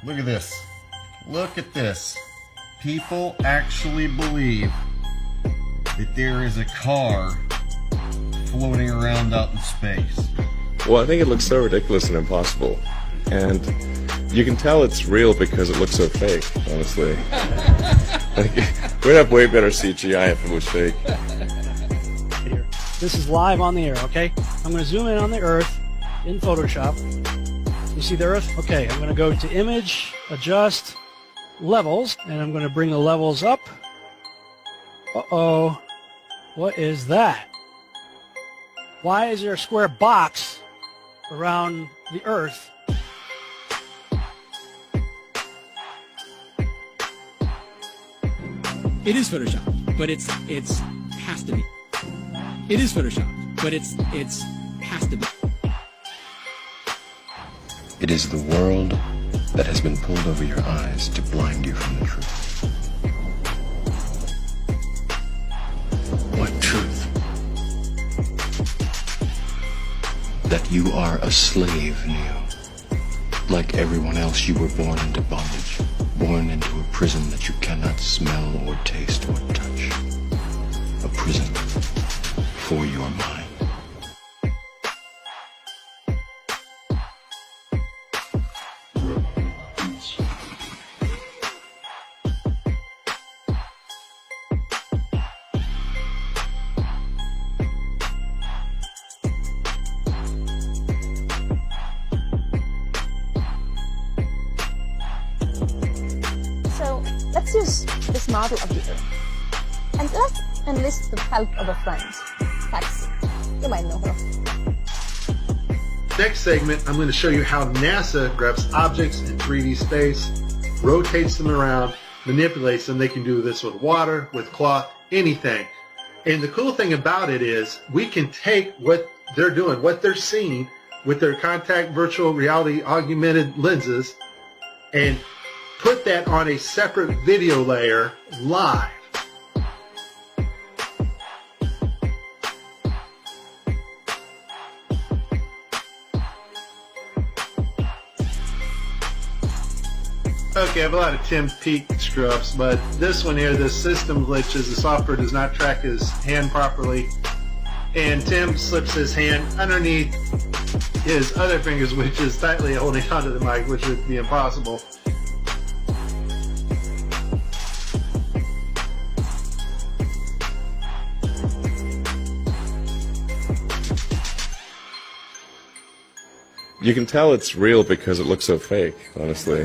Look at this. Look at this. People actually believe that there is a car floating around out in space. Well, I think it looks so ridiculous and impossible. And you can tell it's real because it looks so fake, honestly. Like, we'd have way better CGI if it was fake. This is live on the air, okay? I'm going to zoom in on the Earth in Photoshop. You see the Earth? Okay, I'm going to go to Image, Adjust, Levels, and I'm going to bring the levels up. Uh-oh. What is that? Why is there a square box around the Earth? It is Photoshop, but it's has to be. It is Photoshop, but it's has to be. It is the world that has been pulled over your eyes to blind you from the truth. What truth? That you are a slave, Neo. Like everyone else, you were born into bondage, born into a prison that you cannot smell or taste or touch. A prison for your mind. So let's use this model of the Earth. And let's enlist the help of a friend, Taxi. You might know her. Next segment, I'm going to show you how NASA grabs objects in 3D space, rotates them around, manipulates them. They can do this with water, with cloth, anything. And the cool thing about it is we can take what they're doing, what they're seeing with their contact virtual reality augmented lenses and put that on a separate video layer live. Okay, I have a lot of Tim Peake screw-ups, but this one here, the system glitches, the software does not track his hand properly, and Tim slips his hand underneath his other fingers, which is tightly holding onto the mic, which would be impossible. You can tell it's real because it looks so fake, honestly.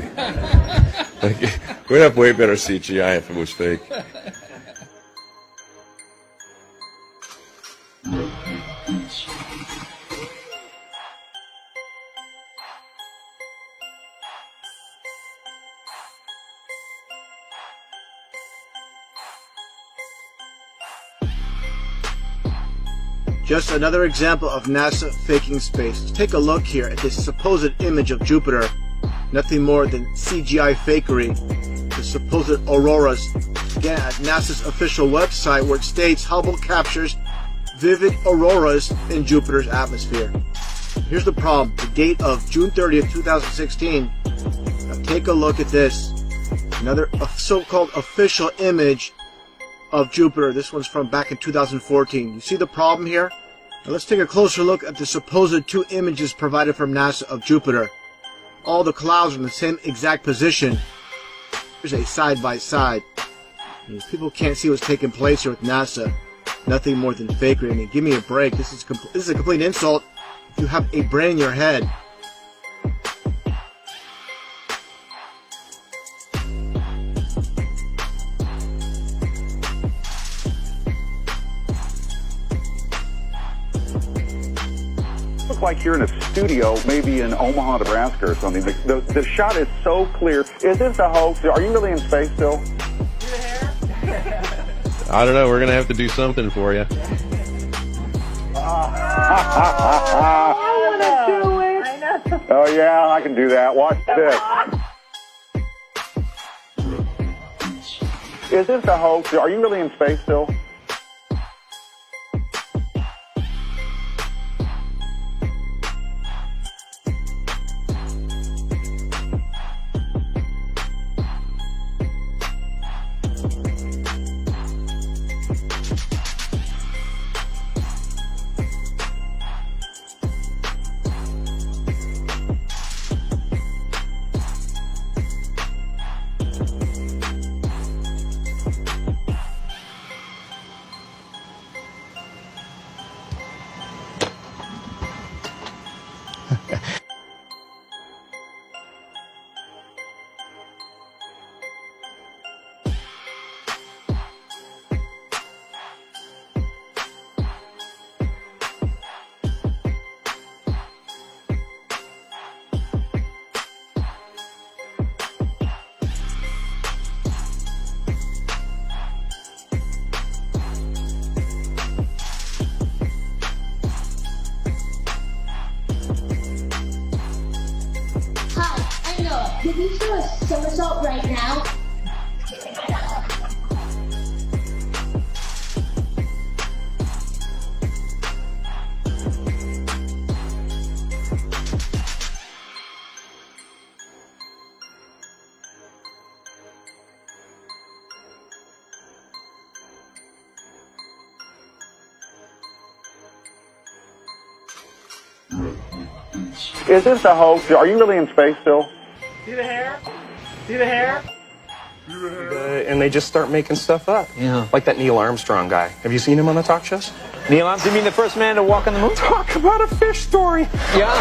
Like, we'd have way better CGI if it was fake. Just another example of NASA faking space. Take a look here at this supposed image of Jupiter. Nothing more than CGI fakery. The supposed auroras. Again, at NASA's official website where it states Hubble captures vivid auroras in Jupiter's atmosphere. Here's the problem. The date of June 30th, 2016. Now take a look at this. Another so-called official image of Jupiter. This one's from back in 2014. You see the problem here? Now let's take a closer look at the supposed two images provided from NASA of Jupiter. All the clouds are in the same exact position. Here's a side-by-side. People can't see what's taking place here with NASA. Nothing more than fakery. I mean, give me a break. This is a complete insult if you have a brain in your head. Like you're in a studio, maybe in Omaha, Nebraska or something. The shot is so clear. Is this a hoax? Are you really in space still? I don't know. We're going to have to do something for you. Oh, yeah, I can do that. Watch this. Is this a hoax? Are you really in space still? a somersault right now? Is this a hoax? Are you really in space still? See the hair? See the hair? And they just start making stuff up. Yeah. Like that Neil Armstrong guy. Have you seen him on the talk shows? Neil Armstrong, you mean the first man to walk on the moon? Talk about a fish story. Yeah.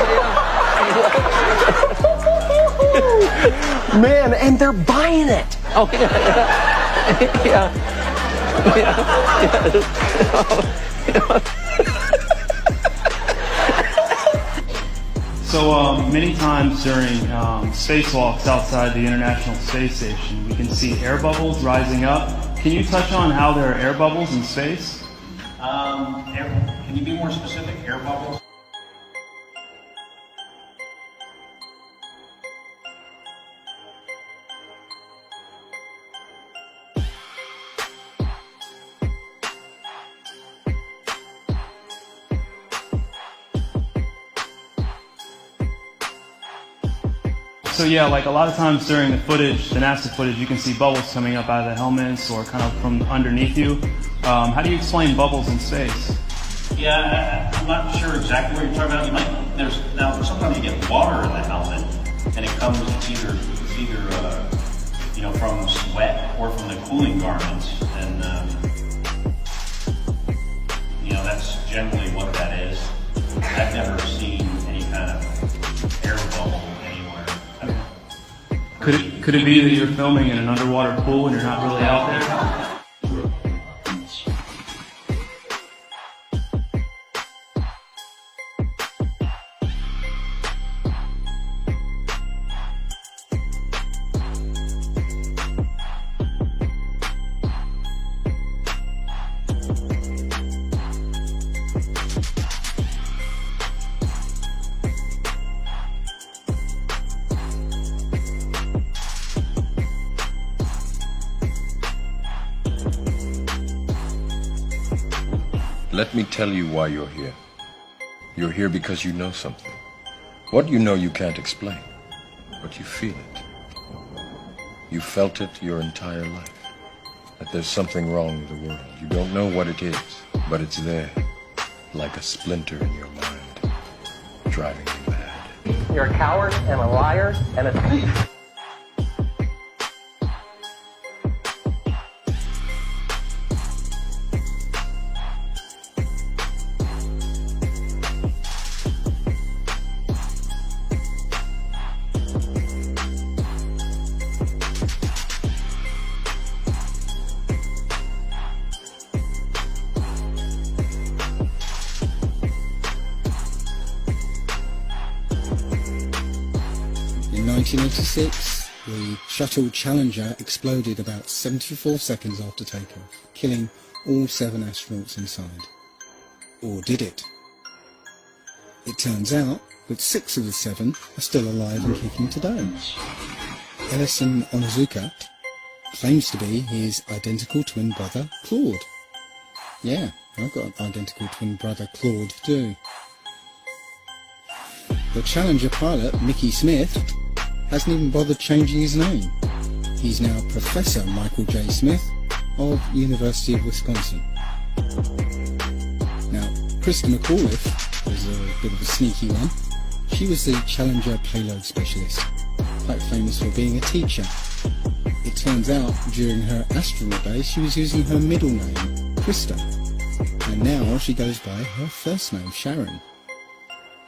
Man, and they're buying it. Oh, yeah. So many times during spacewalks outside the International Space Station, we can see air bubbles rising up. Can you touch on how there are air bubbles in space? Can you be more specific? Air bubbles? So yeah, like a lot of times during the footage, the NASA footage, you can see bubbles coming up out of the helmets or kind of from underneath you. How do you explain bubbles in space? Yeah, I'm not sure exactly what you're talking about. Now sometimes you get water in the helmet, and it comes either from sweat or from the cooling garments, and that's generally what that is. I've never seen any kind of air bubble anywhere. Could it be that you're filming in an underwater pool and you're not really out there? Let me tell you why you're here. You're here because you know something. What you know you can't explain, but you feel it. You felt it your entire life, that there's something wrong with the world. You don't know what it is, but it's there, like a splinter in your mind, driving you mad. You're a coward and a liar and a thief. In 1986, the Shuttle Challenger exploded about 74 seconds after takeoff, killing all 7 astronauts inside. Or did it? It turns out that 6 of the 7 are still alive and kicking today. Ellison Onizuka claims to be his identical twin brother, Claude. Yeah, I've got an identical twin brother, Claude, too. The Challenger pilot, Mickey Smith, hasn't even bothered changing his name. He's now Professor Michael J. Smith of University of Wisconsin. Now, Krista McAuliffe was a bit of a sneaky one. She was the Challenger payload specialist, quite famous for being a teacher. It turns out during her astronaut days she was using her middle name, Krista, and now she goes by her first name, Sharon.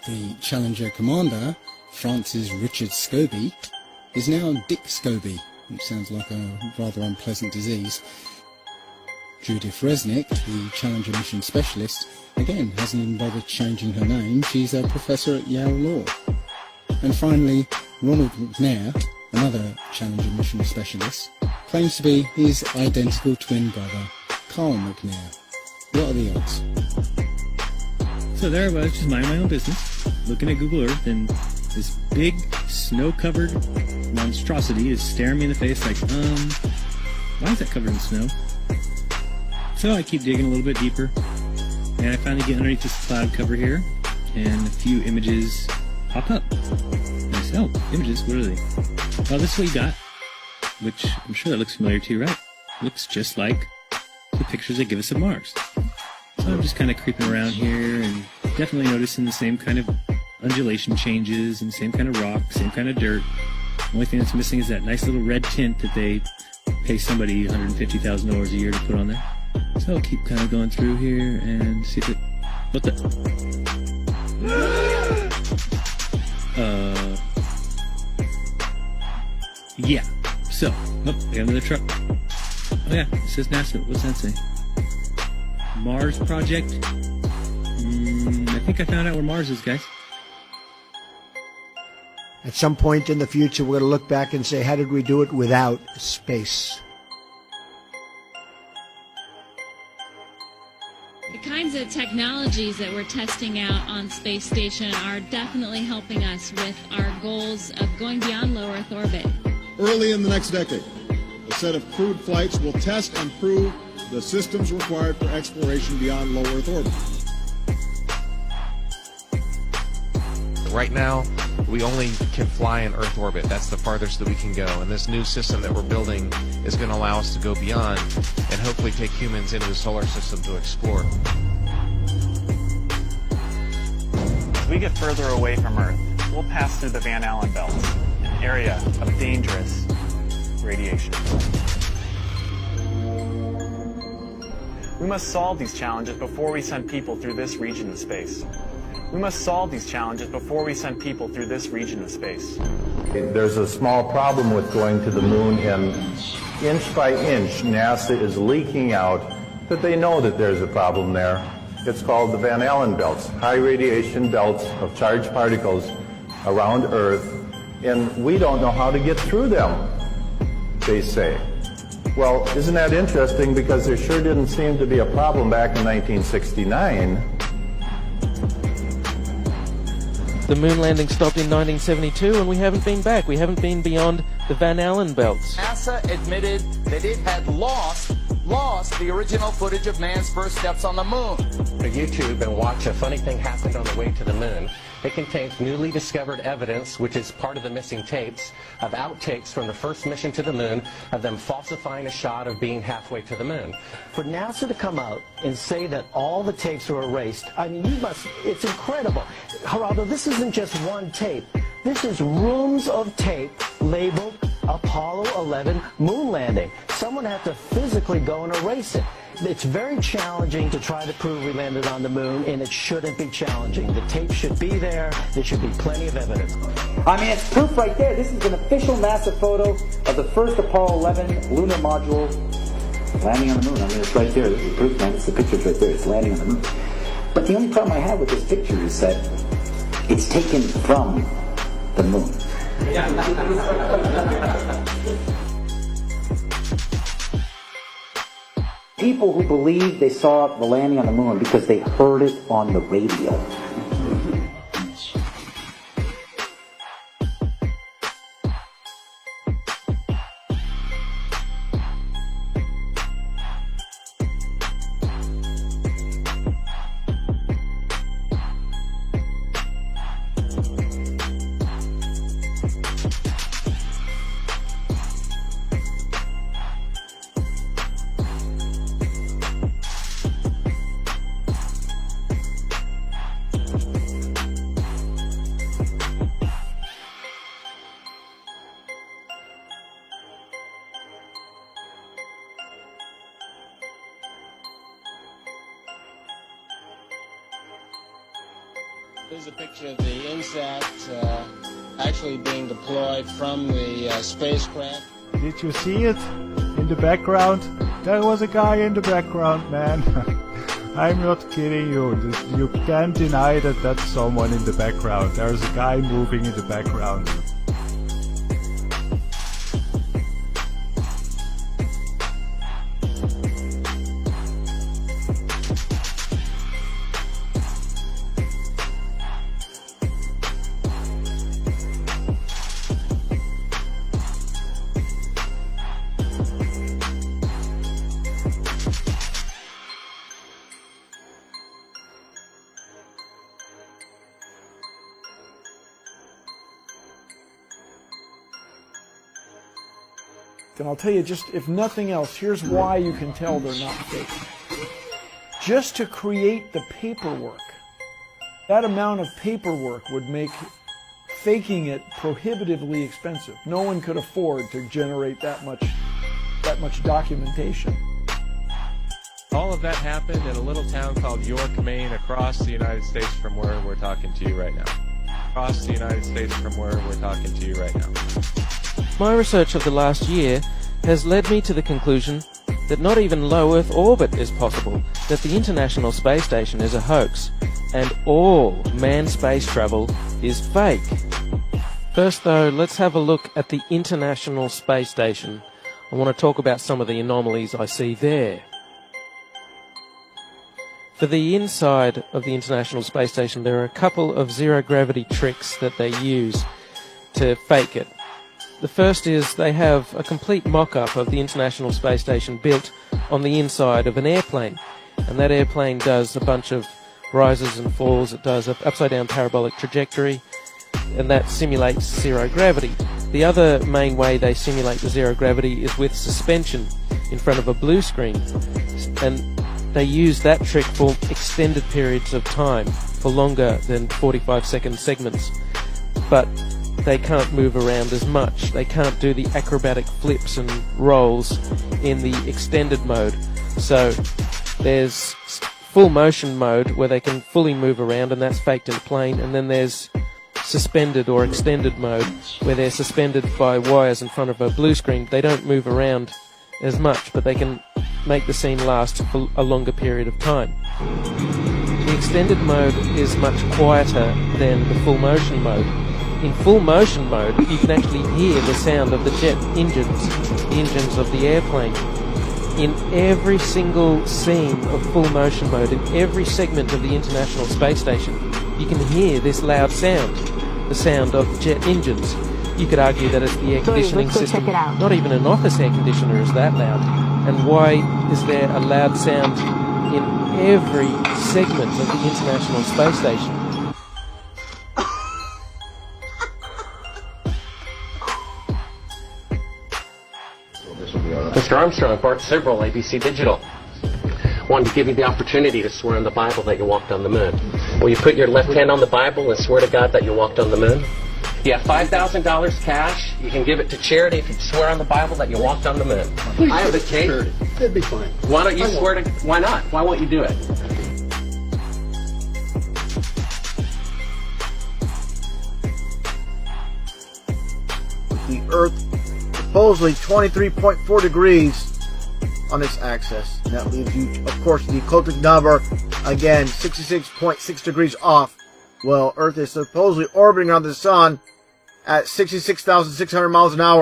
The Challenger commander, Francis Richard Scobie, is now Dick Scobie, which sounds like a rather unpleasant disease. Judith Resnick, the Challenger mission specialist, again hasn't even bothered changing her name. She's a professor at Yale Law. And finally, Ronald McNair, another Challenger mission specialist, claims to be his identical twin brother, Carl McNair. What are the odds? So there I was, just minding my own business, looking at Google Earth, and This big, snow-covered monstrosity is staring me in the face like, why is that covered in snow? So I keep digging a little bit deeper, and I finally get underneath this cloud cover here, and a few images pop up. And I say, oh, images, what are they? Well, this is what you got, which I'm sure that looks familiar to you, right? Looks just like the pictures they give us of Mars. So I'm just kind of creeping around here and definitely noticing the same kind of undulation changes and same kind of rock, same kind of dirt. The only thing that's missing is that nice little red tint that they pay somebody $150,000 a year to put on there. So I'll keep kind of going through here and see if it... What the... Yeah. So, I got another truck. Oh yeah, it says NASA. What's that say? Mars Project? I think I found out where Mars is, guys. At some point in the future, we're going to look back and say, how did we do it without space? The kinds of technologies that we're testing out on Space Station are definitely helping us with our goals of going beyond low Earth orbit. Early in the next decade, a set of crewed flights will test and prove the systems required for exploration beyond low Earth orbit. Right now, we only can fly in Earth orbit. That's the farthest that we can go. And this new system that we're building is going to allow us to go beyond and hopefully take humans into the solar system to explore. As we get further away from Earth, we'll pass through the Van Allen belts, an area of dangerous radiation. We must solve these challenges before we send people through this region of space. We must solve these challenges before we send people through this region of space. There's a small problem with going to the moon, and inch by inch, NASA is leaking out that they know that there's a problem there. It's called the Van Allen belts, high radiation belts of charged particles around Earth, and we don't know how to get through them, they say. Well, isn't that interesting, because there sure didn't seem to be a problem back in 1969. The moon landing stopped in 1972 and we haven't been back. We haven't been beyond the Van Allen belts. NASA admitted that it had lost the original footage of man's first steps on the moon. Go to YouTube and watch A Funny Thing Happened on the Way to the Moon. It contains newly discovered evidence, which is part of the missing tapes, of outtakes from the first mission to the moon, of them falsifying a shot of being halfway to the moon. For NASA to come out and say that all the tapes are erased, I mean, it's incredible. Geraldo, this isn't just one tape. This is rooms of tape labeled Apollo 11 moon landing. Someone had to physically go and erase it. It's very challenging to try to prove we landed on the moon, and it shouldn't be challenging. The tape should be there. There should be plenty of evidence. I mean, it's proof right there. This is an official NASA photo of the first Apollo 11 lunar module landing on the moon. I mean, it's right there. This is proof, man. It's the picture's right there. It's landing on the moon. But the only problem I have with this picture is that it's taken from the moon. People who believe they saw the landing on the moon because they heard it on the radio. Here's a picture of the INSAT actually being deployed from the spacecraft. Did you see it in the background? There was a guy in the background, man. I'm not kidding you. You can't deny that that's someone in the background. There's a guy moving in the background. and I'll tell you just, if nothing else, here's why you can tell they're not fake. Just to create the paperwork, that amount of paperwork would make faking it prohibitively expensive. No one could afford to generate that much documentation. All of that happened in a little town called York, Maine, across the United States from where we're talking to you right now. Across the United States from where we're talking to you right now. My research of the last year has led me to the conclusion that not even low Earth orbit is possible, that the International Space Station is a hoax, and all manned space travel is fake. First though, let's have a look at the International Space Station. I want to talk about some of the anomalies I see there. For the inside of the International Space Station, there are a couple of zero-gravity tricks that they use to fake it. The first is they have a complete mock-up of the International Space Station built on the inside of an airplane. And that airplane does a bunch of rises and falls. It does an upside-down parabolic trajectory, and that simulates zero gravity. The other main way they simulate the zero gravity is with suspension in front of a blue screen. And they use that trick for extended periods of time, for longer than 45-second segments. But they can't move around as much. They can't do the acrobatic flips and rolls in the extended mode. So there's full motion mode where they can fully move around, and that's faked in the plane. And then there's suspended or extended mode where they're suspended by wires in front of a blue screen. They don't move around as much, but they can make the scene last for a longer period of time. The extended mode is much quieter than the full motion mode. In full motion mode, you can actually hear the sound of the jet engines, the engines of the airplane. In every single scene of full motion mode, in every segment of the International Space Station, you can hear this loud sound, the sound of jet engines. You could argue that it's the air conditioning system. Not even an office air conditioner is that loud. And why is there a loud sound in every segment of the International Space Station? Mr. Armstrong, Bart Sibrel, ABC Digital. Wanted to give you the opportunity to swear on the Bible that you walked on the moon. Will you put your left hand on the Bible and swear to God that you walked on the moon? You have $5,000 cash. You can give it to charity if you swear on the Bible that you walked on the moon. I have the tape. That'd be fine. Why don't you swear to... Why not? Why won't you do it? The Earth supposedly 23.4 degrees on this axis. And that leaves you, of course, the ecliptic number, again, 66.6 degrees off. Well, Earth is supposedly orbiting around the sun at 66,600 miles an hour.